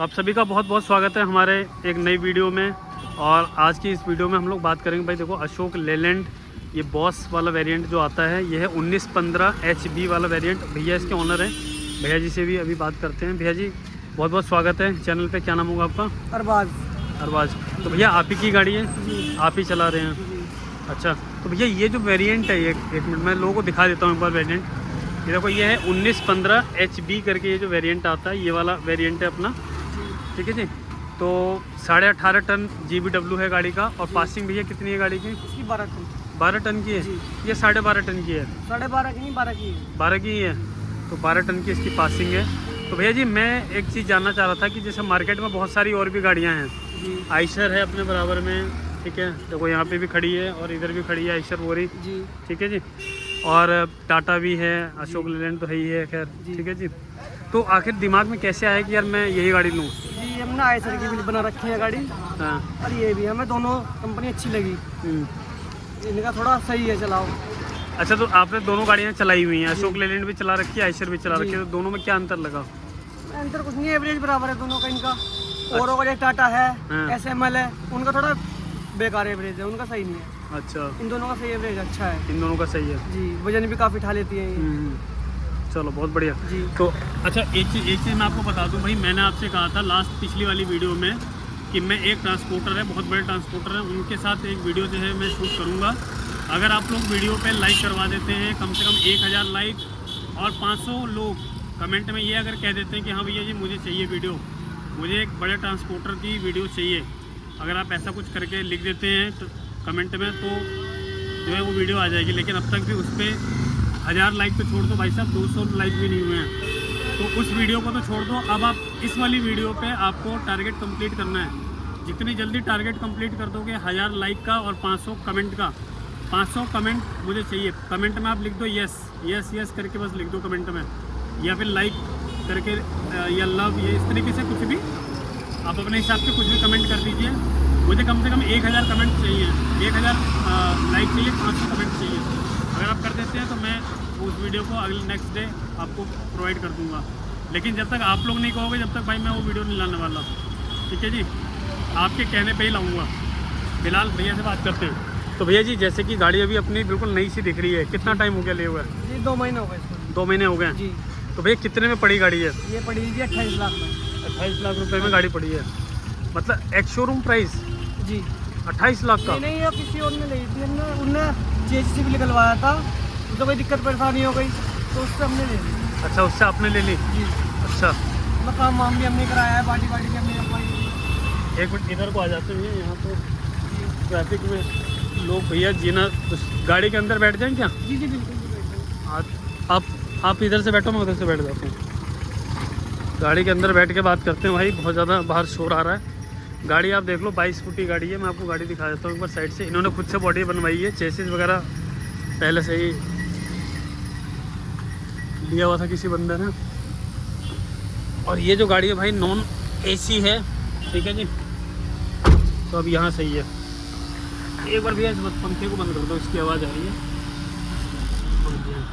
तो आप सभी का बहुत बहुत स्वागत है हमारे एक नई वीडियो में। और आज की इस वीडियो में हम लोग बात करेंगे भाई देखो अशोक लेलैंड ये बॉस वाला वेरिएंट जो आता है ये है 1915 HB वाला वेरिएंट। भैया इसके ऑनर हैं, भैया जी से भी अभी बात करते हैं। भैया जी बहुत बहुत स्वागत है चैनल पे। क्या नाम होगा आपका? अरबाज। तो भैया आप ही की गाड़ी है, आप ही चला रहे हैं? अच्छा, तो भैया ये जो वेरिएंट है एक मिनट मैं लोगों को दिखा देता हूँ एक बार वेरिएंट। ये देखो ये है 1915 HB करके ये जो वेरिएंट आता है ये वाला वेरिएंट है अपना, ठीक है जी। तो 18.5 टन GVW है गाड़ी का। और पासिंग भैया कितनी है गाड़ी की? इसकी 12 टन की है। ये 12.5 टन की है? 12.5 की नहीं 12 की है। 12 की ही है, तो 12 टन की इसकी पासिंग है। तो भैया जी मैं एक चीज़ जानना चाह रहा था कि जैसे मार्केट में बहुत सारी और भी गाड़ियाँ हैं, आइशर है अपने बराबर में, ठीक है, देखो यहाँ पे भी खड़ी है और इधर भी खड़ी है आइशर वोरी जी, ठीक है जी। और टाटा भी है, अशोक लेलैंड तो है ही है, खैर ठीक है जी। तो आखिर दिमाग में कैसे आया कि यार मैं यही गाड़ी लूँ? जी हमने आइशर की भी बना रखी है गाड़ी। हाँ, और ये भी हमें दोनों कंपनी अच्छी लगी, इनका थोड़ा सही है चलाओ। अच्छा, तो आपने दोनों गाड़ियाँ चलाई हुई हैं, अशोक लेलैंड भी चला रखी है, आइशर भी चला रखी है, तो दोनों में क्या अंतर लगा? अंतर कुछ नहीं, एवरेज बराबर है दोनों का इनका। और अगर टाटा है, SML है, उनका थोड़ा बेकार एवरेज है, उनका सही नहीं है। अच्छा, इन दोनों का सही एवरेज अच्छा है। इन दोनों का सही है जी, वजन भी काफ़ी उठा लेती है ये। चलो बहुत बढ़िया जी। तो अच्छा एक चीज़ मैं आपको बता दूं भाई, मैंने आपसे कहा था लास्ट पिछली वाली वीडियो में कि मैं एक ट्रांसपोर्टर है, बहुत बड़े ट्रांसपोर्टर है, उनके साथ एक वीडियो जो है मैं शूट करूँगा। अगर आप लोग वीडियो पे लाइक करवा देते हैं, कम से कम 1000 लाइक और 500 लोग कमेंट में ये अगर कह देते हैं कि हाँ भैया जी मुझे चाहिए वीडियो, मुझे एक बड़े ट्रांसपोर्टर की वीडियो चाहिए, अगर आप ऐसा कुछ करके लिख देते हैं तो कमेंट में, तो जो है वो वीडियो आ जाएगी। लेकिन अब तक भी उस पर 1000 लाइक तो छोड़ दो भाई साहब, 200 लाइक भी नहीं हुए हैं, तो उस वीडियो को तो छोड़ दो। अब आप इस वाली वीडियो पे आपको टारगेट कंप्लीट करना है। जितनी जल्दी टारगेट कंप्लीट कर दोगे 1000 लाइक का और 500 कमेंट का, 500 कमेंट मुझे चाहिए। कमेंट में आप लिख दो यस यस यस करके, बस लिख दो कमेंट में, या फिर लाइक करके या लव, ये इस तरीके से कुछ भी आप अपने हिसाब से कुछ भी कमेंट कर दीजिए। मुझे कम से कम 1000 कमेंट चाहिए, 1000 लाइक चाहिए, 500 कमेंट चाहिए। अगर आप कर देते हैं तो मैं उस वीडियो को अगले नेक्स्ट डे आपको प्रोवाइड कर दूंगा। लेकिन जब तक आप लोग नहीं कहोगे जब तक भाई मैं वो वीडियो नहीं लाने वाला, ठीक है जी। आपके कहने पे ही लाऊंगा। फिलहाल भैया से बात करते हैं। तो भैया जी जैसे कि गाड़ी अभी अपनी बिल्कुल नई सी दिख रही है, कितना टाइम हो गया लिए हुआ है? जी 2 महीने हो गए इसको। 2 महीने हो गए जी। तो भैया कितने में पड़ी गाड़ी है? ये पड़ी थी 28 लाख में। 28 लाख रुपए में गाड़ी पड़ी है, मतलब एक्स शोरूम प्राइस जी 28 लाख का? नहीं, ये किसी और ने ली थी, उनने JCC भी निकलवाया था, तो कोई दिक्कत परेशानी हो गई तो उससे हमने ले ली। अच्छा, उससे आपने ले ली? जी। अच्छा, काम वाम भी हमने कराया है, पार्टी भी हमने करवाई। एक मिनट इधर को आ जाते हैं, यहाँ तो ट्रैफिक में लोग भैया जीना, गाड़ी के अंदर बैठ जाएं क्या? जी जी बिल्कुल। आप इधर से बैठो, मैं उधर से बैठ जाता हूँ। गाड़ी के अंदर बैठ के बात करते हैं भाई, बहुत ज़्यादा बाहर शोर आ रहा है। गाड़ी आप देख लो, 22 फुट की गाड़ी है। मैं आपको गाड़ी दिखा देता हूँ एक बार साइड से। इन्होंने खुद से बॉडी बनवाई है, चेसिस वगैरह पहले से ही लिया हुआ था किसी बंदे ने। और ये जो गाड़ी है भाई नॉन AC है, ठीक है जी। तो अब यहाँ सही है। एक बार भैया इस पंखे को बंद कर दो, इसकी आवाज़ आ रही है।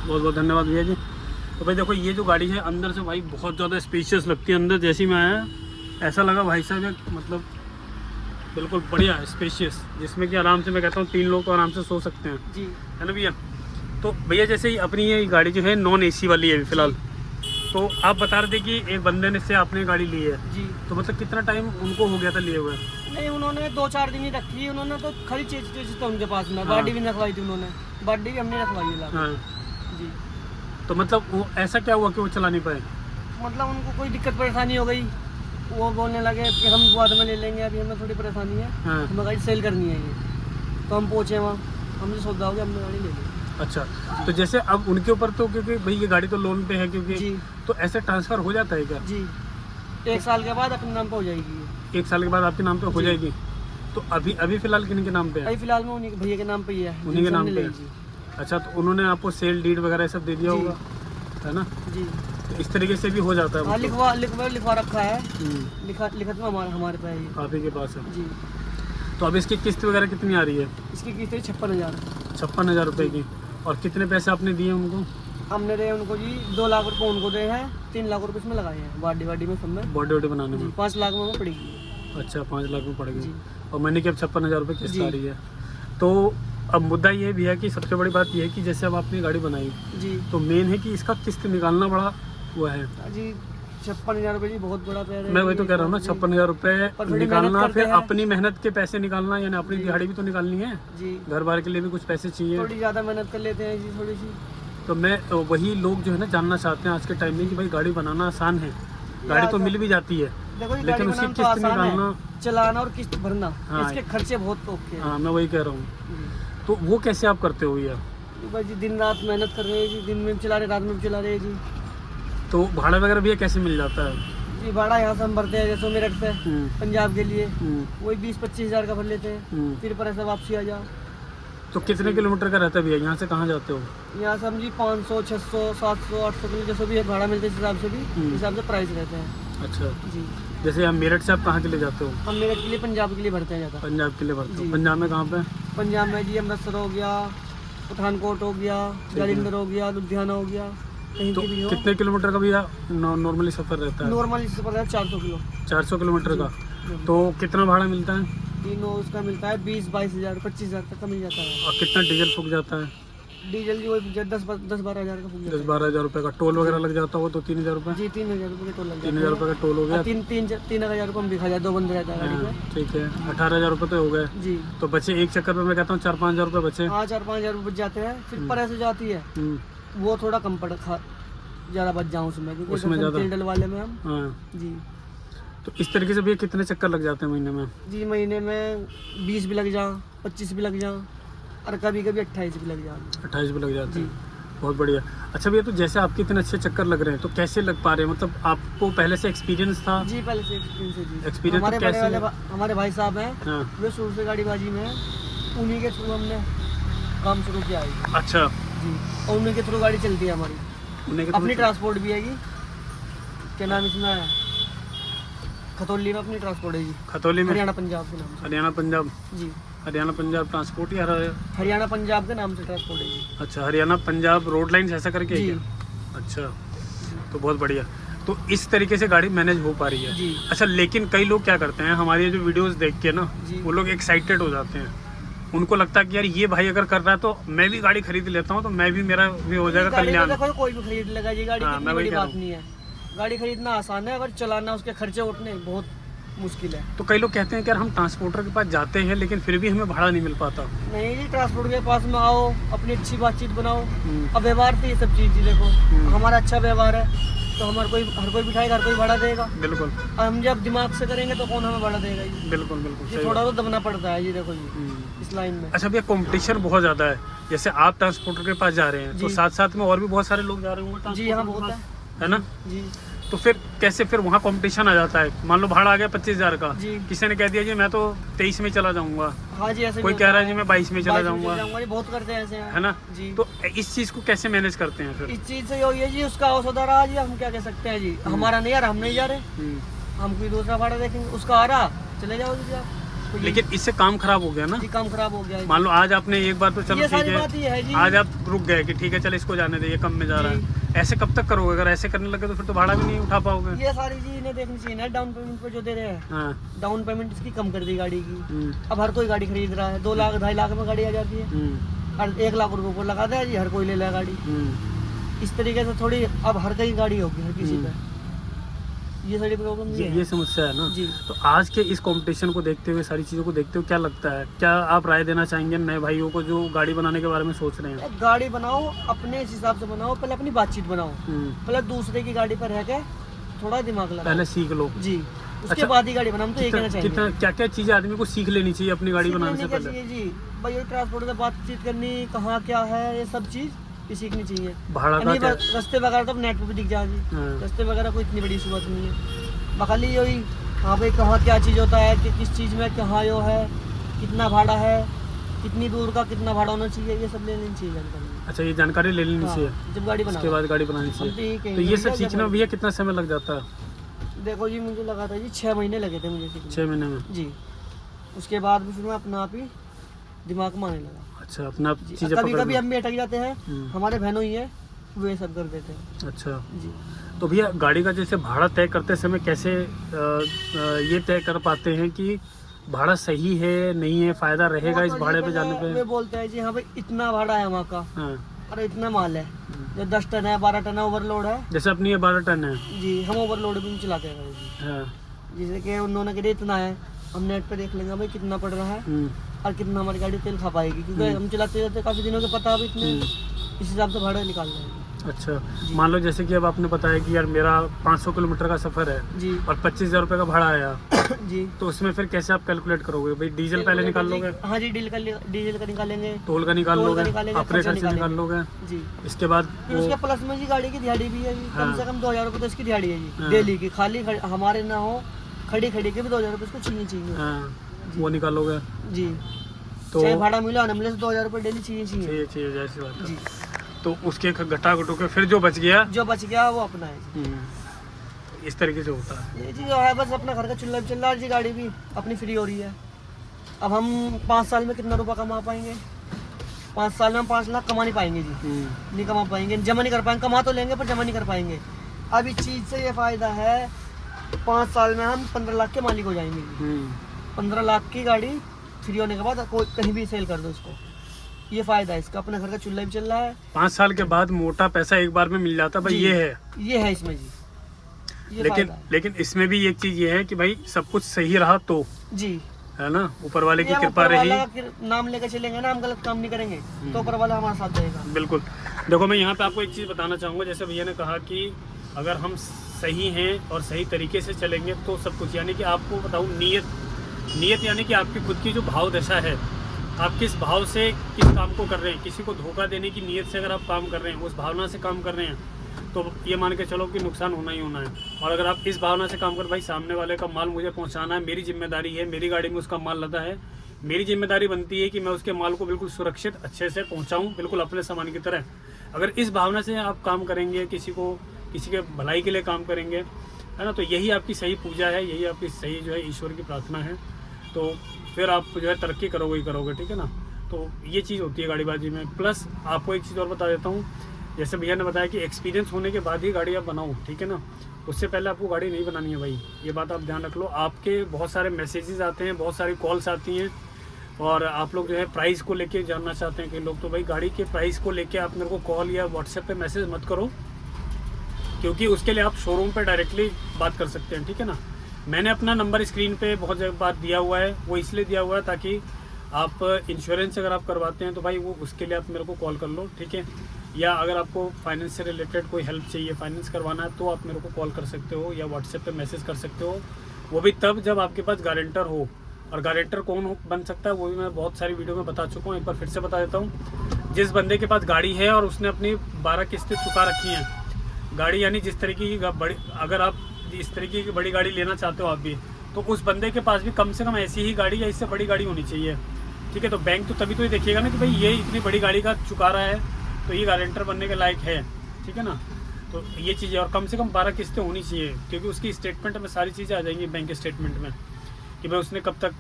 बहुत बहुत धन्यवाद भैया जी। तो भाई देखो ये जो गाड़ी है अंदर से भाई बहुत ज़्यादा स्पेशियस लगती है। अंदर जैसे ही मैं आया ऐसा लगा भाई साहब एक मतलब बिल्कुल बढ़िया स्पेशियस, जिसमें कि आराम से मैं कहता हूँ 3 लोग तो आराम से सो सकते हैं जी, है ना भैया। तो भैया जैसे ही अपनी ये गाड़ी जो है नॉन AC वाली है फिलहाल, तो आप बता रहे थे कि एक बंदे ने से आपने गाड़ी ली है जी, तो मतलब कितना टाइम उनको हो गया था लिए हुए? नहीं उन्होंने 2-4 दिन ही रखी, उन्होंने तो खाली चेज था उनके पास में। बॉडी भी रखवाई थी उन्होंने, बॉडी भी हमने रखवाई है। हाँ जी। तो मतलब वो ऐसा क्या हुआ कि वो चला नहीं पाए? मतलब उनको कोई दिक्कत परेशानी हो गई, वो बोलने लगे कि हम बाद में ले लेंगे, अभी हमें थोड़ी परेशानी है, हमें गाड़ी सेल करनी है ये। तो हम पहुँचे वहाँ, हमसे सौदा हो गया, हमने गाड़ी ले ली। अच्छा, तो जैसे अब उनके ऊपर तो क्योंकि भाई ये गाड़ी तो लोन पे है क्योंकि जी, तो ऐसे ट्रांसफ़र हो जाता है क्या? जी 1 साल के बाद अपने नाम पे हो जाएगी। 1 साल के बाद आपके नाम पे हो जाएगी? तो अभी फिलहाल किन के नाम पे है? अभी फिलहाल में उन्हीं के भैया के नाम पे ही है, उन्हीं के नाम पे है। अच्छा, तो उन्होंने आपको सेल डीड वगैरह सब दे दिया होगा, है ना? जी, तो इस तरीके से भी हो जाता है? हाँ लिखवा रखा है, लिखत में हमारे पास है, आप ही के पास है जी। तो अब इसकी किस्त वगैरह कितनी आ रही है? इसकी किस्त है 56,000। 56,000 रुपये की। और कितने पैसे आपने दिए उनको? हमने दे उनको जी 2 लाख रुपए उनको दे हैं, 3 लाख रुपए इसमें लगाए हैं बॉडी में सब में। बॉडी बनाने में 5 लाख में वो पड़ेगी। अच्छा 5 लाख में पड़ेगी। जी। और महीने की अब 56,000 रुपये किस्त जी। आ रही है। तो अब मुद्दा ये भी है कि सबसे बड़ी बात ये है कि जैसे अब आपने गाड़ी बनाई जी तो मेन है कि इसका किस्त निकालना बड़ा हुआ है जी। 56,000 रुपए जी बहुत बड़ा पैर है। मैं वही तो कह रहा हूँ ना, 56,000 रुपये पर बड़ी निकालना, मेहनत करते फिर हैं। अपनी मेहनत के पैसे निकालना, यानी अपनी दिहाड़ी भी तो निकालनी है, जी घर बार के लिए भी कुछ पैसे चाहिए। थोड़ी ज़्यादा मेहनत कर लेते हैं जी थोड़ी सी। तो मैं वही लोग जो है ना जानना चाहते हैं आज के टाइम में कि भाई गाड़ी बनाना आसान है, गाड़ी तो मिल भी जाती है, देखो जी गाड़ी लेकिन उसकी बनाना तो किस्त आसान है, निकालना। चलाना और किस्त भरना हाँ। इसके खर्चे बहुत ओके हैं। हाँ मैं वही कह रहा हूँ। तो वो कैसे आप करते हो भैया? भाई जी दिन रात मेहनत कर रहे हैं जी, दिन में भी चला रहे, रात में भी चला रहे हैं जी। तो भाड़ा वगैरह भैया कैसे मिल जाता है? जी भाड़ा यहाँ से हम भरते हैं, जैसे मेरठ से पंजाब के लिए वही 20-25 हज़ार का भर लेते हैं, फिर पर ऐसा वापसी आ जाओ। तो कितने किलोमीटर का रहता है भैया, यहाँ से कहाँ जाते हो? यहाँ से हम जी 500, 600, 700, 800 किलो जैसे भी भाड़ा मिलते है इस हिसाब से भी, इस हिसाब से प्राइस रहते हैं। अच्छा जी जैसे यहाँ मेरठ से आप कहाँ के लिए जाते हो? हम मेरठ के लिए पंजाब के लिए भरते हैं ज़्यादा। पंजाब के लिए भरते हो। जी। पंजाब में कहाँ पे? पंजाब में जी अमृतसर हो गया, पठानकोट हो गया, जालंधर हो गया, लुधियाना हो गया, कहीं तो की भी हो। कितने किलोमीटर का भैया नॉर्मली सफ़र रहता है? नॉर्मल इससे पड़ता है 400 किलो। 400 किलोमीटर का। तो कितना भाड़ा मिलता है? तीनों उसका मिलता है 20-22 हज़ार, 25 हज़ार तक का मिल जाता है। और कितना डीजल फूक जाता है? डीजल की वही 10-12 हज़ार का फूक जाता 10-12 हज़ार रुपये का टोल वगैरह लग जाता हो तो 3,000 रुपये? है। जी 3,000 रुपये का टोल लग 3,000 रुपये का टोल हो गया। 3,000 रुपये हम दिखा जाए, 2 बंदे रहता है गाड़ी हाँ, पे। ठीक है 18,000 रुपये तो हो गए। जी तो बचे एक चक्कर में मैं कहता हूँ 4-5 हज़ार रुपये बचे। हाँ 4-5 हज़ार रुपये बच जाते हैं, फिर पर ऐसे जाती है वो थोड़ा कम पड़ ज़्यादा बच जाऊँ उसमें, क्योंकि उसमें ज़्यादा तेल डलवाले में हम। हाँ। जी तो इस तरीके से भैया कितने चक्कर लग जाते हैं महीने में? जी महीने में 20 भी लग जाओ, 25 भी लग जाओ, और कभी कभी 28 भी लग जाओ। 28 भी लग जाते जी हैं। बहुत बढ़िया। अच्छा भैया तो जैसे आपके इतने अच्छे चक्कर लग रहे हैं तो कैसे लग पा रहे हैं, मतलब आपको पहले से एक्सपीरियंस था? जी पहले से एक्सपीरियंस है जी। एक्सपीरियंस हमारे तो बड़े कैसे? वाले हमारे भाई साहब हैं, हाँ। वे शुरू से गाड़ीबाजी में हैं, उन्हीं के थ्रू हमने काम शुरू किया है अच्छा जी, और उन्हीं के थ्रू गाड़ी चलती है हमारी। उन्हें के अपनी थ्रू- ट्रांसपोर्ट भी है जी, क्या नाम इसमें है, खतौली में अपनी ट्रांसपोर्ट है जी, खतौली में? हरियाणा पंजाब के नाम हरियाणा पंजाब? से जी, हरियाणा पंजाब ट्रांसपोर्ट या हरियाणा पंजाब के नाम से ट्रांसपोर्ट है जी। अच्छा हरियाणा पंजाब रोड लाइन ऐसा करके है जी। क्या? अच्छा तो बहुत बढ़िया। तो इस तरीके से गाड़ी मैनेज हो पा रही है। जी अच्छा लेकिन कई लोग क्या करते हैं, हमारी ये जो वीडियोस देख के ना जी। वो लोग एक्साइटेड हो जाते हैं, उनको लगता है कि यार ये भाई अगर कर रहा है तो मैं भी गाड़ी खरीद लेता हूँ तो मैं भी, मेरा भी हो जाएगा गाड़ी कल्याण। तो देखो कोई भी खरीद लेगा जी, गाड़ी हाँ, कितनी मैं वही बड़ी कह रहा बात हूँ। नहीं है, गाड़ी खरीदना आसान है, अगर चलाना उसके खर्चे उठने बहुत मुश्किल है। तो कई लोग कहते हैं कि यार हम ट्रांसपोर्टर के पास जाते हैं लेकिन फिर भी हमें भाड़ा नहीं मिल पाता। नहीं जी, ट्रांसपोर्ट के पास में आओ, अपनी अच्छी बातचीत बनाओ। अब व्यवहार तो ये सब चीज़ जी, देखो हमारा अच्छा व्यवहार है तो हर कोई बिठाएगा, हर कोई भाड़ा देगा। बिल्कुल और हम जब दिमाग से करेंगे तो कौन हमें भाड़ा देगा जी। बिल्कुल बिल्कुल ये सही थोड़ा बात। तो दबना पड़ता है जी, देखो जी हम्म। इस लाइन में। अच्छा भैया कंपटीशन बहुत ज़्यादा है, जैसे आप ट्रांसपोर्टर के पास जा रहे हैं तो जी। साथ साथ में और भी बहुत सारे लोग जा रहे होंगे जी हाँ ट्रांसपोर्टर के बहुत पास, है है ना? जी। तो फिर कैसे फिर वहाँ कंपटीशन आ जाता है, मान लो भाड़ा आ गया 25,000 का, जी। किसी ने कह दिया जी मैं तो 23 में चला जाऊंगा, हाँ जी ऐसे कोई भी कह होता रहा है जी मैं 22 में चला 22 में जाऊंगा, जी, बहुत करते हैं ऐसे यहाँ। है ना? जी तो इस चीज़ को कैसे मैनेज करते हैं फिर? इस चीज़ से यही है जी, उसका औसत आ रहा जी, हम क्या कह सकते हैं जी, हमारा नहीं आ रहा, हम नहीं जा रहे, हम कोई दूसरा भाड़ा देखेंगे, उसका आ रहा चले जाओ जी आप। तो ये- लेकिन इससे काम खराब हो गया ना। जी काम खराब हो गया है जी। मान लो आज आपने एक बार तो चलो ये ठीक सारी बात है, ये है जी। आज आप रुक गए कि ठीक है चल इसको जाने दे, ये कम में जा रहा है, ऐसे कब तक करोगे? अगर ऐसे करने लगे तो फिर तो भाड़ा भी नहीं उठा पाओगे। ये सारी चीज इन्हें देखनी चाहिए ना, डाउन पेमेंट पे जो दे रहे हैं, हाँ डाउन पेमेंट इसकी कम कर दी गाड़ी की। हम्म, अब हर कोई गाड़ी खरीद रहा है, 2 लाख 2.5 लाख में गाड़ी आ जाती है, और 1 लाख रुपए ऊपर लगा दे जी, हर कोई ले ले गाड़ी। इस तरीके से थोड़ी अब हर कहीं गाड़ी होगी हर किसी पे, ये सारी प्रॉब्लम ये समस्या है ना। जी। तो आज के इस कंपटीशन को देखते हुए, सारी चीज़ों को देखते हुए क्या लगता है, क्या आप राय देना चाहेंगे नए भाइयों को जो गाड़ी बनाने के बारे में सोच रहे हैं? गाड़ी बनाओ अपने हिसाब से बनाओ, पहले अपनी बातचीत बनाओ, पहले दूसरे की गाड़ी पर रह के थोड़ा दिमाग लगाओ, पहले सीख लो। जी उसके अच्छा, बाद ही गाड़ी बनाओ, हम तो ये कहना चाहेंगे। कितना क्या क्या चीज़ें आदमी को सीख लेनी चाहिए अपनी गाड़ी बनाने से पहले? जी भाई ये ट्रांसपोर्ट से बातचीत करनी, कहाँ क्या है, ये सब चीज़ ये सीखनी चाहिए। भाड़ा का यानी क्या? रास्ते वगैरह तो नेट पे भी दिख जाए जी, हाँ। रास्ते वगैरह कोई इतनी बड़ी इशू बात नहीं है, खाली यही हाँ भाई कहाँ क्या चीज़ होता है, कि किस चीज़ में कहाँ यो है, कितना भाड़ा है, कितनी दूर का कितना भाड़ा होना चाहिए, ये सब ले लेनी चाहिए जानकारी। अच्छा ये जानकारी ले लेनी चाहिए, जब गाड़ी बना उसके बाद गाड़ी बनानी हम तो चाहिए। यही तो कहेंगे ये सब भैया, सीखना जब- भैया कितना समय लग जाता है? देखो जी मुझे लगा था जी 6 महीने लगे थे मुझे सीखने 6 महीने में? जी। उसके बाद भी फिर मैं अपना आप ही दिमाग में आने लगा अच्छा अपना जी। चीज़ें कभी पकड़ कभी लो। हम भी अटक जाते हैं, हम्म। हमारे बहनों ही है, वे सब कर देते हैं। अच्छा, जी। तो भैया गाड़ी का जैसे भाड़ा तय करते समय कैसे ये तय कर पाते हैं कि भाड़ा सही है नहीं है, फायदा रहेगा इस भाड़े पे जाने पे? वे बोलते हैं जी हाँ भाई इतना भाड़ा है वहाँ का, हाँ। और इतना माल है, जो 10 टन है 12 टन है ओवरलोड है। जैसे अपनी ये 12 टन है जी, हम ओवरलोड भी नहीं चलाते हैं जी। हाँ। जैसे कि उन्होंने कहा इतना है, हम नेट पे देख लेंगे भाई कितना पड़ रहा है और कितना हमारी गाड़ी तेल खा पाएगी, क्योंकि हम चलाते रहते काफ़ी दिनों के पता अब इतने, इस हिसाब से भाड़ा निकाल रहे हैं। अच्छा, मान लो जैसे कि अब आपने बताया कि यार मेरा 500 किलोमीटर का सफ़र है जी, और 25,000 रुपये का भाड़ा आया, जी, तो उसमें फिर कैसे आप कैलकुलेट करोगे भाई? डीजल पहले निकाल लोगे? हाँ जी, डीजल का निकालेंगे, टोल का निकाल टोल का लोगे, निकालेंगे, अपने खर्चा खर्चे निकाल निकालेंगे। लोगे जी। इसके बाद फिर उसके प्लस में जी गाड़ी की दिहाड़ी भी है जी, कम से कम 2,000 रुपये तो इसकी दिहाड़ी है जी, हाँ। डेली की, खाली हमारे ना हो खड़ी के भी 2,000 रुपये इसको चाहिए। हाँ, वो निकालोगे जी, तो चाहे भाड़ा मिले ना मिले, 2,000 रुपये डेली चाहिए। चाहिए जैसी बात है। जी, तो उसके घटा घटो के फिर जो बच गया जो बच गया वो अपना है जी। इस तरीके से होता है। ये चीज़ है, बस अपना घर का चूल्हा चल रहा है जी, गाड़ी भी अपनी फ्री हो रही है। अब हम 5 साल में कितना रुपया कमा पाएंगे? 5 साल में हम 5 लाख कमा नहीं पाएंगे जी, नहीं कमा पाएंगे, जमा नहीं कर पाएंगे, कमा तो लेंगे पर जमा नहीं कर पाएंगे। अब इस चीज़ से ये फ़ायदा है, 5 साल में हम 15 लाख के मालिक हो जाएंगे जी। 15 लाख की गाड़ी फ्री होने के बाद कोई कहीं भी सेल कर दो इसको, ये फ़ायदा है इसका, अपने घर का चूल्हा भी चल रहा है। 5 साल के बाद मोटा पैसा एक बार में मिल जाता भाई, जी, ये है इसमें जी, ये लेकिन फायदा है। लेकिन इसमें भी एक चीज ये है कि भाई सब कुछ सही रहा तो, जी, है ना, ऊपर वाले की ये हम कृपा ऊपर रही। वाला का नाम लेकर चलेंगे ना, हम गलत काम नहीं करेंगे तो ऊपर वाला हमारा साथ देगा। बिल्कुल। देखो मैं यहाँ पे आपको एक चीज़ बताना चाहूँगा, जैसे भैया ने कहा कि अगर हम सही हैं और सही तरीके से चलेंगे तो सब कुछ, यानी कि आपको बताऊँ नीयत यानी कि आपकी खुद की जो भाव दशा है, आप किस भाव से किस काम को कर रहे हैं, किसी को धोखा देने की नीयत से अगर आप काम कर रहे हैं, उस भावना से काम कर रहे हैं, तो ये मान के चलो कि नुकसान होना ही होना है। और अगर आप इस भावना से काम कर, भाई सामने वाले का माल मुझे पहुंचाना है, मेरी जिम्मेदारी है, मेरी गाड़ी में उसका माल लदा है, मेरी जिम्मेदारी बनती है कि मैं उसके माल को बिल्कुल सुरक्षित अच्छे से पहुंचाऊं, बिल्कुल अपने सामान की तरह। अगर इस भावना से आप काम करेंगे, किसी के भलाई के लिए काम करेंगे, है ना, तो यही आपकी सही पूजा है, यही आपकी सही जो है ईश्वर की प्रार्थना है। तो फिर आप जो है तरक्की करोगे ही करोगे, ठीक है ना। तो ये चीज़ होती है गाड़ीबाजी में। प्लस आपको एक चीज़ और बता देता हूँ, जैसे भैया ने बताया कि एक्सपीरियंस होने के बाद ही गाड़ी आप बनाओ, ठीक है ना, उससे पहले आपको गाड़ी नहीं बनानी है भाई, ये बात आप ध्यान रख लो। आपके बहुत सारे मैसेजेस आते हैं, बहुत सारी कॉल्स आती हैं, और आप लोग जो है प्राइस को लेके जानना चाहते हैं कि लोग, तो भाई गाड़ी के प्राइस को लेके आप मेरे को कॉल या व्हाट्सएप पे मैसेज मत करो, क्योंकि उसके लिए आप शोरूम पे डायरेक्टली बात कर सकते हैं, ठीक है ना। मैंने अपना नंबर स्क्रीन पे बहुत जगह बार दिया हुआ है, वो इसलिए दिया हुआ है ताकि आप इंश्योरेंस अगर आप करवाते हैं तो भाई वो उसके लिए आप मेरे को कॉल कर लो, ठीक है। या अगर आपको फाइनेंस से रिलेटेड कोई हेल्प चाहिए, फाइनेंस करवाना है, तो आप मेरे को कॉल कर सकते हो या व्हाट्सएप पे मैसेज कर सकते हो। वो भी तब जब आपके पास गारंटर हो, और गारंटर कौन बन सकता है वो भी मैं बहुत सारी वीडियो में बता चुका हूँ, एक बार फिर से बता देता हूँ। जिस बंदे के पास गाड़ी है और उसने अपनी 12 किस्तें चुका रखी हैं, गाड़ी यानी जिस तरीके की बड़ी, अगर आप इस तरीके की बड़ी गाड़ी लेना चाहते हो आप भी, तो उस बंदे के पास भी कम से कम ऐसी ही गाड़ी या इससे बड़ी गाड़ी होनी चाहिए, ठीक है। तो बैंक तो तभी तो ये देखिएगा ना कि भाई ये इतनी बड़ी गाड़ी का चुका रहा है, तो ये गारंटर बनने के लायक है, ठीक है ना। तो ये चीज़ें, और कम से कम 12 किस्तें होनी चाहिए, क्योंकि उसकी स्टेटमेंट में सारी चीज़ें आ जाएंगी बैंक स्टेटमेंट में, कि भाई उसने कब तक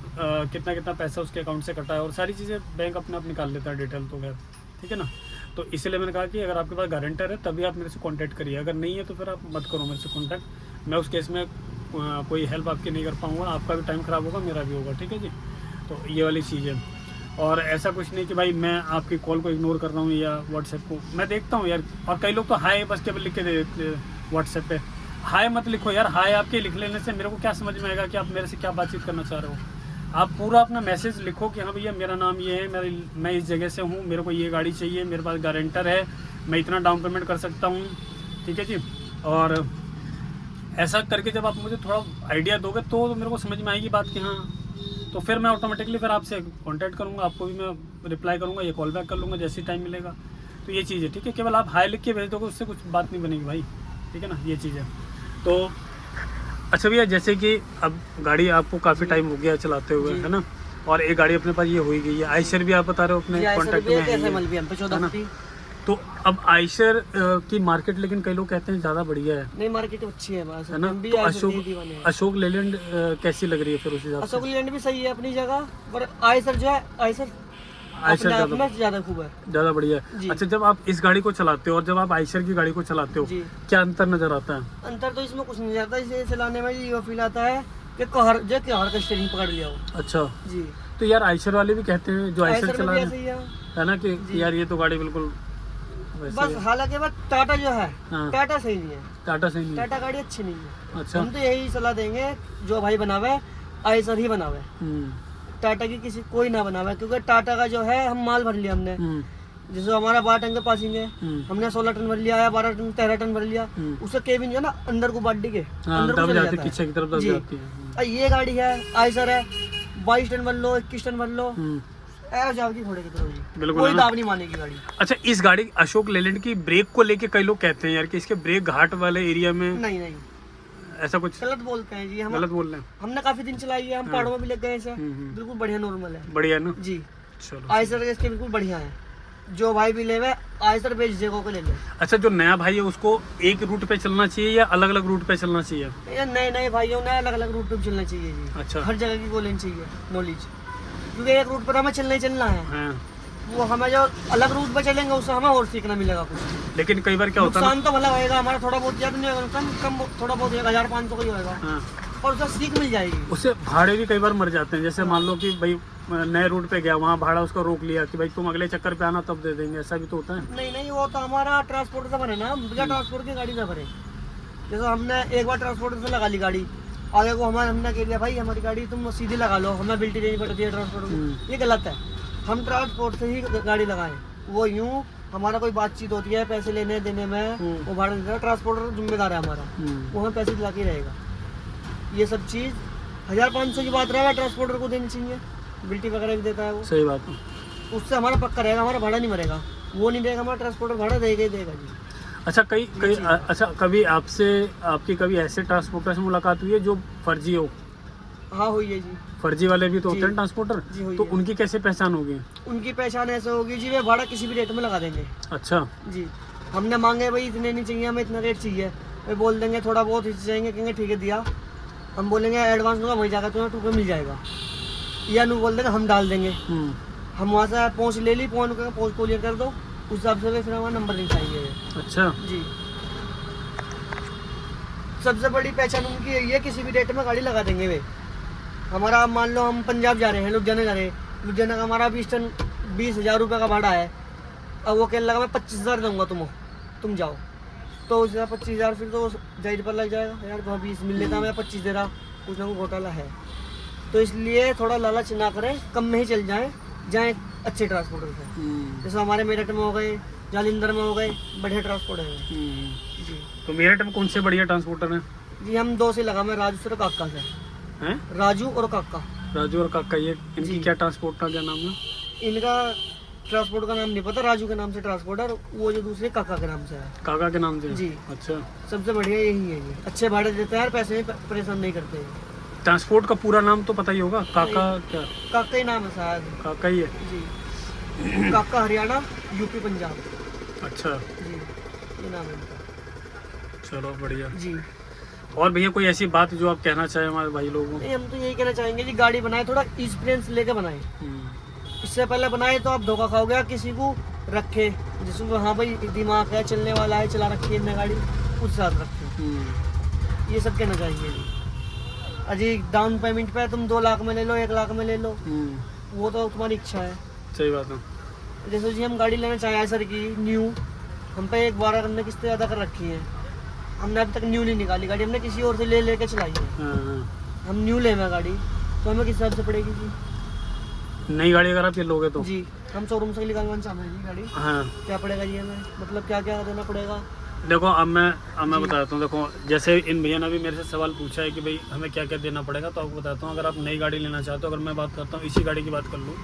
कितना कितना पैसा उसके अकाउंट से कटा है, और सारी चीज़ें बैंक अपने आप निकाल लेता है डिटेल, तो खैर ठीक है ना। तो इसलिए मैंने कहा कि अगर आपके पास गारंटर है तभी आप मेरे से कांटेक्ट करिए, अगर नहीं है तो फिर आप मत करो मेरे से कांटेक्ट। मैं उस केस में कोई हेल्प आपकी नहीं कर पाऊँगा, आपका भी टाइम ख़राब होगा, मेरा भी होगा, ठीक है जी। तो ये वाली चीज़ है। और ऐसा कुछ नहीं कि भाई मैं आपकी कॉल को इग्नोर कर रहा हूँ या व्हाट्सएप को, मैं देखता हूँ यार, और कई लोग तो हाय बस केवल लिख के दे देते व्हाट्सएप पे। हाय मत लिखो यार, हाय आपके लिख लेने से मेरे को क्या समझ में आएगा कि आप मेरे से क्या बातचीत करना चाह रहे हो। आप पूरा अपना मैसेज लिखो कि हाँ भैया मेरा नाम ये है, मैं इस जगह से हूँ, मेरे को ये गाड़ी चाहिए, मेरे पास गारंटर है, मैं इतना डाउन पेमेंट कर सकता हूँ, ठीक है जी। और ऐसा करके जब आप मुझे थोड़ा आइडिया दोगे तो मेरे को समझ में आएगी बात कि हाँ, तो फिर मैं ऑटोमेटिकली फिर आपसे कांटेक्ट करूँगा, आपको भी मैं रिप्लाई करूँगा या कॉल बैक कर लूँगा जैसे टाइम मिलेगा। तो ये चीज़ है, ठीक है। केवल आप हाई लिख के भेज दोगे उससे कुछ बात नहीं बनेगी भाई, ठीक है ना, ये चीज़ है। तो अच्छा भैया, जैसे कि अब गाड़ी आपको काफ़ी टाइम हो गया चलाते हुए, है ना, और एक गाड़ी अपने पास ये हो ही गई है, आइशर भी आप बता रहे हो अपने कॉन्टैक्ट में है, तो अब आइशर की मार्केट लेकिन कई लोग कहते हैं ज़्यादा बढ़िया है। नहीं, मार्केट अच्छी है ना। तो अशोक लेलैंड कैसी लग रही है फिर उस हिसाब से? अशोक लेलैंड भी सही है अपनी जगह, पर आइशर जो है, आइशर अपने आप में ज़्यादा खूब है, ज़्यादा बढ़िया है। अच्छा, जब आप इस गाड़ी को चलाते हो और जब आप आयशर की गाड़ी को चलाते हो, क्या अंतर नजर आता है? अंतर तो इसमें कुछ नहीं आता, इसे चलाने में ये फील आता है कि कार का स्टीयरिंग पकड़ लिया हो। अच्छा जी। तो यार आयशर वाले भी कहते हैं जो आयशर चला रहे हैं है ना कि यार ये तो गाड़ी बिल्कुल बस, हालांकि बस टाटा जो है, टाटा सही नहीं है, टाटा सही नहीं, टाटा गाड़ी अच्छी नहीं है। अच्छा, हम तो यही सलाह देंगे जो भाई बनावे आयशर ही बनावे, टाटा की किसी कोई ना बनावे, क्योंकि टाटा का जो है हम माल भर लिया हमने, जैसे हमारा 12 टन का पासिंग है, हमने 16 टन भर लिया, 12 टन 13 टन भर लिया, उसका केबिन जो है ना अंदर को बाडी के अंदर को जाती है, पीछे की तरफ दब जाती है। ये गाड़ी है आयशर है, 22 टन भर लो, 21 टन भर लो, जाओगी घोड़े की तरफ जी, बिल्कुल कोई दाब नहीं मानेगी गाड़ी। अच्छा, इस गाड़ी अशोक लेलैंड की ब्रेक को लेके कई लोग कहते हैं यार कि इसके ब्रेक घाट वाले एरिया में, नहीं ऐसा कुछ गलत बोलते हैं जी, हम गलत बोल रहे हैं। हमने काफी दिन चलाई है, हम पहाड़ों में भी लग गए हैं, बिल्कुल बढ़िया नॉर्मल है, बढ़िया ना जी। चलो, आयशर के इसके बिल्कुल बढ़िया है, जो भाई भी ले आयशर बेच जगह को ले ले। अच्छा, जो नया भाई है उसको एक रूट पे चलना चाहिए या अलग अलग रूट पे चलना चाहिए? नए भाइयों ने अलग अलग रूट पे चलना चाहिए जी। अच्छा, हर जगह की वो लेनी चाहिए नॉलेज, क्योंकि एक रूट पर हमें चलना ही चलना है, वो हमें जो अलग रूट पर चलेंगे उससे हमें और सीखना मिलेगा कुछ। लेकिन कई बार क्या होता है, नुकसान तो भला होएगा हमारा, थोड़ा बहुत ज्यादा नहीं होगा नुकसान, कम थोड़ा बहुत 1500 का ही होएगा, और उससे सीख मिल जाएगी। उससे भाड़े भी कई बार मर जाते हैं, जैसे मान लो कि भाई नए रूट पे गया, वहाँ भाड़ा उसका रोक लिया कि भाई तुम अगले चक्कर पे आना तब दे देंगे, ऐसा भी तो होता है। नहीं, वो तो हमारा ट्रांसपोर्ट से भरे ना, बिना ट्रांसपोर्ट की गाड़ी से भरे। जैसे हमने एक बार ट्रांसपोर्ट से लगा ली गाड़ी, आगे को हमने कह दिया भाई हमारी गाड़ी तुम सीधी लगा लो, हमें बिल्टी देनी पड़ती है ट्रांसपोर्ट में, ये गलत है। हम ट्रांसपोर्ट से ही गाड़ी लगाएं, वो यूँ हमारा कोई बातचीत होती है पैसे लेने देने में, वो भाड़ा देता है, ट्रांसपोर्टर जिम्मेदार है हमारा, वो हमें पैसे दिला के रहेगा। ये सब चीज़ 1500 की बात रहा है, ट्रांसपोर्टर को देनी चाहिए, बिल्टी वगैरह भी देता है वो, सही बात है, उससे हमारा पक्का रहेगा, हमारा भाड़ा नहीं मरेगा, वो नहीं देगा, हमारा ट्रांसपोर्टर भाड़ा देगा ही देगा जी। अच्छा, अच्छा, कभी आपकी कभी ऐसे ट्रांसपोर्टर से मुलाकात हुई है जो फर्जी हो? हाँ, हुई है जी। फर्जी वाले भी तो होते हैं ट्रांसपोर्टर जी, तो उनकी कैसे पहचान होगी? उनकी पहचान ऐसे होगी जी, वे भाड़ा किसी भी रेट में लगा देंगे। अच्छा जी, हमने मांगे भाई इतने नहीं चाहिए, हमें इतना रेट चाहिए, वे बोल देंगे थोड़ा बहुत हिस्से चाहिए, कहेंगे ठीक है दिया, हम बोलेंगे एडवांस दूंगा, वही जाकर तुम्हें टूके मिल जाएगा, या नहीं बोल देंगे हम डाल देंगे, हम वहाँ से पहुँच ले ली, पहुँच क्लियर कर दो, उस हिसाब से फिर हमारा नंबर दिखाएंगे। अच्छा जी, सबसे बड़ी पहचान उनकी यही है, किसी भी डेट में गाड़ी लगा देंगे वे। हमारा मान लो हम पंजाब जा रहे हैं, लुधियाना जा रहे हैं, लुधियाना का हमारा 20,000 रुपये का भाड़ा है, अब वो कहने लगा मैं 25,000 दूंगा तुम जाओ, तो उसका 25,000 फिर तो जाहिर पर लग जाएगा, यार वहाँ 20 मिल लेता, मैं 25 दे रहा, कुछ ना कुछ घोटाला है। तो इसलिए थोड़ा लालच ना करें, कम में ही चल जाएँ अच्छे ट्रांसपोर्टर से, जैसे हमारे मेरठ में हो गए, जालंधर में हो गए, बढ़िया ट्रांसपोर्टर है जी। तो मेरठ में कौन से बढ़िया ट्रांसपोर्टर हैं जी? हम 2 से लगा, मैं राजू से और काका से हैं, राजू और काका। राजू और काका, ये इनकी क्या ट्रांसपोर्ट का क्या नाम है? इनका ट्रांसपोर्ट का नाम नहीं पता, राजू के नाम से ट्रांसपोर्टर, वो जो दूसरे काका के नाम से है। काका के नाम से जी। अच्छा, सबसे बढ़िया यही है, ये अच्छे भाड़े देते हैं, पैसे परेशान नहीं करते। ट्रांसपोर्ट का पूरा नाम तो पता ही होगा, काका क्या? काका ही नाम है शायद, काका ही है जी। काका हरियाणा, यूपी, पंजाब। अच्छा जी, ये नाम है इनका। चलो बढ़िया जी। और भैया कोई ऐसी बात जो आप कहना चाहें हमारे भाई लोगों को? नहीं, हम तो यही कहना चाहेंगे जी, गाड़ी बनाए थोड़ा एक्सपीरियंस लेके बनाए, इससे पहले बनाए तो आप धोखा खाओगे, किसी को रखे जिसको हाँ भाई दिमाग है, चलने वाला है, चला रखी है गाड़ी, उस साथ रखे, ये सब कहना चाहेंगे जी। अजी डाउन पेमेंट पे तुम 2 लाख में ले लो, 1 लाख में ले लो, वो तो तुम्हारी इच्छा है। सही बात है। जैसे जी हम गाड़ी लेना चाहें सर की न्यू, हम पे 12 हमने किस्तें ज़्यादा कर रखी हैं, हमने अभी तक न्यू नहीं निकाली गाड़ी, हमने किसी और से ले के चलाई है। हम न्यू लेना गाड़ी तो हमें किस हिसाब से पड़ेगी जी? नई गाड़ी अगर आप ये लोगे तो जी, हम शोरूम से निकालवाना चाहते हैं जी गाड़ी। हाँ, क्या पड़ेगा जी हमें, मतलब क्या क्या देना पड़ेगा? देखो अब मैं बताता हूँ, देखो जैसे इन भैया ने भी मेरे से सवाल पूछा है कि भाई हमें क्या क्या देना पड़ेगा, तो आपको बताता हूँ। अगर आप नई गाड़ी लेना चाहते हो, अगर मैं बात करता हूँ इसी गाड़ी की बात कर लूँ,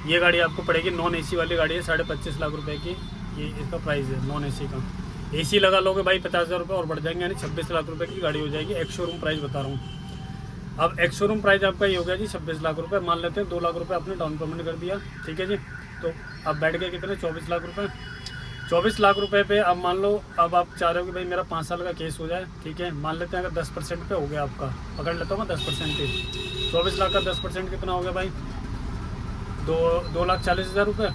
ये गाड़ी आपको पड़ेगी, नॉन AC वाली गाड़ी है, 25.5 लाख रुपए की ये इसका प्राइस है नॉन AC का। AC लगा लोगे भाई 50,000 रुपये और बढ़ जाएंगे, यानी 26 लाख रुपए की गाड़ी हो जाएगी। एक्स शोरूम प्राइस बता रहा हूँ। अब एक्स शोरूम प्राइस आपका ये हो गया जी 26 लाख रुपये, मान लेते हैं 2 लाख रुपये आपने डाउन पेमेंट कर दिया, ठीक है जी। तो अब बैठ गए कितने, 24 लाख रुपये। 24 लाख रुपए पे अब मान लो, अब आप चाह रहे हो कि भाई मेरा 5 साल का केस हो जाए, ठीक है, मान लेते हैं अगर 10% पे हो गया, आपका पकड़ लेता हूँ मैं 10% पे, 24 लाख का 10% कितना हो गया भाई, 2,40,000 रुपये,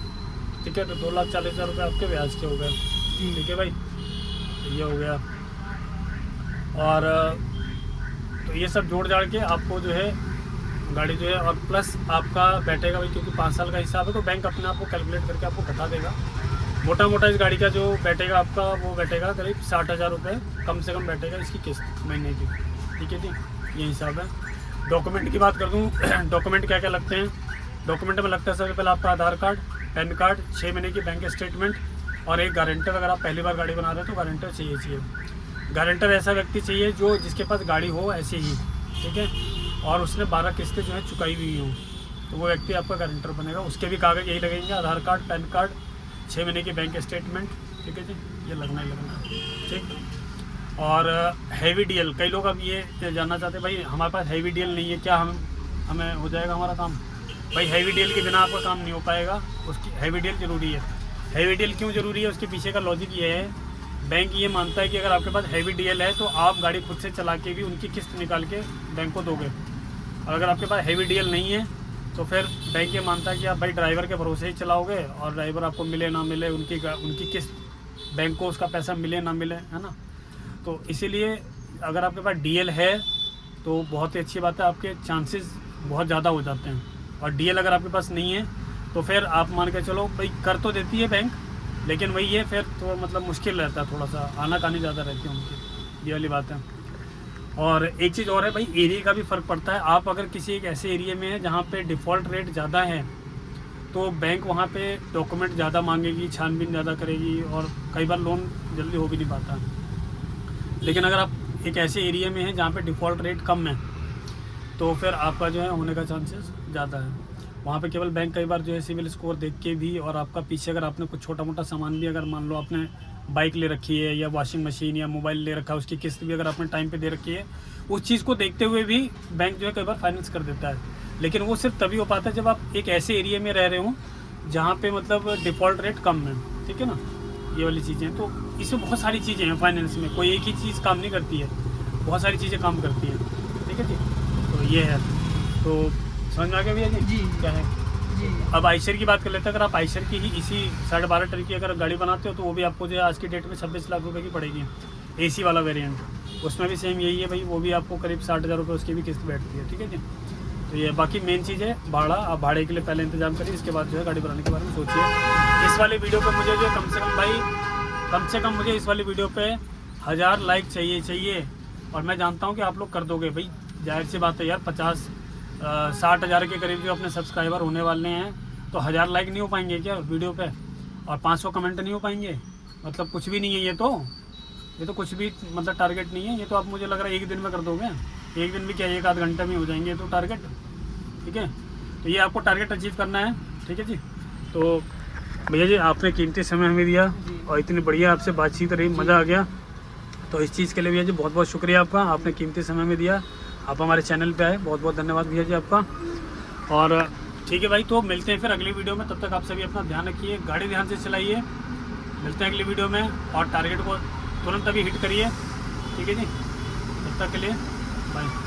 ठीक है। तो 2,40,000 रुपये आपके ब्याज के हो गए, ठीक है भाई, ये हो गया। और तो ये सब जोड़ जाड़ के आपको जो है गाड़ी जो है, और प्लस आपका बैठेगा भाई, क्योंकि 5 साल का हिसाब है तो बैंक अपने आप को कैलकुलेट करके आपको घटा देगा। मोटा मोटा इस गाड़ी का जो बैठेगा आपका, वो बैठेगा करीब 60,000 रुपये कम से कम बैठेगा इसकी किस्त महीने की, ठीक है जी, ये हिसाब है। डॉक्यूमेंट की बात कर दूँ, डॉक्यूमेंट क्या क्या लगते हैं। डॉक्यूमेंट में लगता है सबसे पहले आपका आधार कार्ड, पैन कार्ड, 6 महीने की बैंक स्टेटमेंट और एक गारंटर। अगर आप पहली बार गाड़ी बना रहे हैं तो गारंटर चाहिए। गारंटर ऐसा व्यक्ति चाहिए जो जिसके पास गाड़ी हो ऐसे ही, ठीक है, और उसने 12 किस्तें जो है चुकाई हुई हों, तो वो व्यक्ति आपका गारंटर बनेगा। उसके भी कागज़ यही लगेंगे, आधार कार्ड, पैन कार्ड, 6 महीने की बैंक स्टेटमेंट, ठीक है जी, ये लगना ही लगना है, ठीक। और हैवी डीएल, कई लोग अब ये जानना चाहते हैं भाई हमारे पास हैवी डीएल नहीं है, क्या हमें हो जाएगा हमारा काम। भाई हैवी डीएल के बिना आपका काम नहीं हो पाएगा, उसकी हैवी डीएल ज़रूरी है। हैवी डीएल क्यों ज़रूरी है, उसके पीछे का लॉजिक ये है, बैंक ये मानता है कि अगर आपके पास हैवी डीएल है तो आप गाड़ी खुद से चला के भी उनकी किस्त निकाल के बैंक को दोगे। और अगर आपके पास हैवी डीएल नहीं है तो फिर बैंक ये मानता है कि आप भाई ड्राइवर के भरोसे ही चलाओगे, और ड्राइवर आपको मिले ना मिले, उनकी किस्त बैंक को उसका पैसा मिले ना मिले, है ना। तो इसीलिए अगर आपके पास डीएल है तो बहुत ही अच्छी बात है, आपके चांसेस बहुत ज़्यादा हो जाते हैं। और डीएल अगर आपके पास नहीं है तो फिर आप मान के चलो भाई कर तो देती है बैंक, लेकिन वही है फिर तो मतलब मुश्किल रहता है, थोड़ा सा आना कानी ज़्यादा रहती है उनकी, ये वाली बात है। और एक चीज़ और है भाई, एरिया का भी फ़र्क पड़ता है। आप अगर किसी एक ऐसे एरिया में है जहाँ पे डिफ़ॉल्ट रेट ज़्यादा है तो बैंक वहाँ पे डॉक्यूमेंट ज़्यादा मांगेगी, छानबीन ज़्यादा करेगी, और कई बार लोन जल्दी हो भी नहीं पाता। लेकिन अगर आप एक ऐसे एरिया में है जहाँ पे डिफ़ॉल्ट रेट कम है तो फिर आपका जो है होने का चांसेस ज़्यादा है। वहाँ पे केवल बैंक कई बार जो है सिविल स्कोर देख के भी, और आपका पीछे अगर आपने कुछ छोटा मोटा सामान भी, अगर मान लो आपने बाइक ले रखी है या वॉशिंग मशीन या मोबाइल ले रखा है, उसकी किस्त भी अगर आपने टाइम पे दे रखी है, उस चीज़ को देखते हुए भी बैंक जो है कई बार फाइनेंस कर देता है। लेकिन वो सिर्फ तभी हो पाता है जब आप एक ऐसे एरिया में रह रहे हो जहाँ पे मतलब डिफ़ॉल्ट रेट कम है, ठीक है ना, ये वाली चीज़ें। तो इसमें बहुत सारी चीज़ें हैं फाइनेंस में, कोई एक ही चीज़ काम नहीं करती है, बहुत सारी चीज़ें काम करती हैं, ठीक है जी। तो ये है, तो समझ में आ गया भैया जी क्या है जी। अब आइशर की बात कर लेते हैं। अगर आप आइशर की ही इसी 12.5 टन की अगर गाड़ी बनाते हो तो वो भी आपको जो है आज की डेट में 26 लाख रुपए की पड़ेगी, एसी वाला वेरिएंट। उसमें भी सेम यही है भाई, वो भी आपको करीब 60,000 रुपये उसकी भी किस्त बैठती है, ठीक है जी। तो ये बाकी मेन चीज़ है भाड़ा। आप भाड़े के लिए पहले इंतजाम करिए, इसके बाद जो है गाड़ी बनाने के बारे में सोचिए। इस वाली वीडियो पर मुझे जो कम से कम मुझे इस वाली वीडियो पर 1000 लाइक चाहिए। और मैं जानता हूँ कि आप लोग कर दोगे भाई, जाहिर सी बात है यार, 50-60 हज़ार के करीब जो अपने सब्सक्राइबर होने वाले हैं, तो 1000 लाइक नहीं हो पाएंगे क्या वीडियो पे, और 500 कमेंट नहीं हो पाएंगे, मतलब कुछ भी नहीं है ये तो कुछ भी मतलब टारगेट नहीं है ये तो। आप मुझे लग रहा है एक दिन में कर दोगे, एक दिन भी क्या, 1 आध घंटे में हो जाएंगे तो टारगेट, ठीक है। तो ये आपको टारगेट अचीव करना है, ठीक है जी। तो भैया जी आपने कीमती समय हमें दिया और इतनी बढ़िया आपसे बातचीत रही, मज़ा आ गया। तो इस चीज़ के लिए भैया जी बहुत बहुत शुक्रिया आपका, आपने कीमती समय में दिया, आप हमारे चैनल पे आए, बहुत बहुत धन्यवाद भैया जी आपका। और ठीक है भाई, तो मिलते हैं फिर अगली वीडियो में। तब तक आप सभी अपना ध्यान रखिए, गाड़ी ध्यान से चलाइए। मिलते हैं अगली वीडियो में, और टारगेट को तुरंत अभी हिट करिए, ठीक है जी। तब तक के लिए बाय।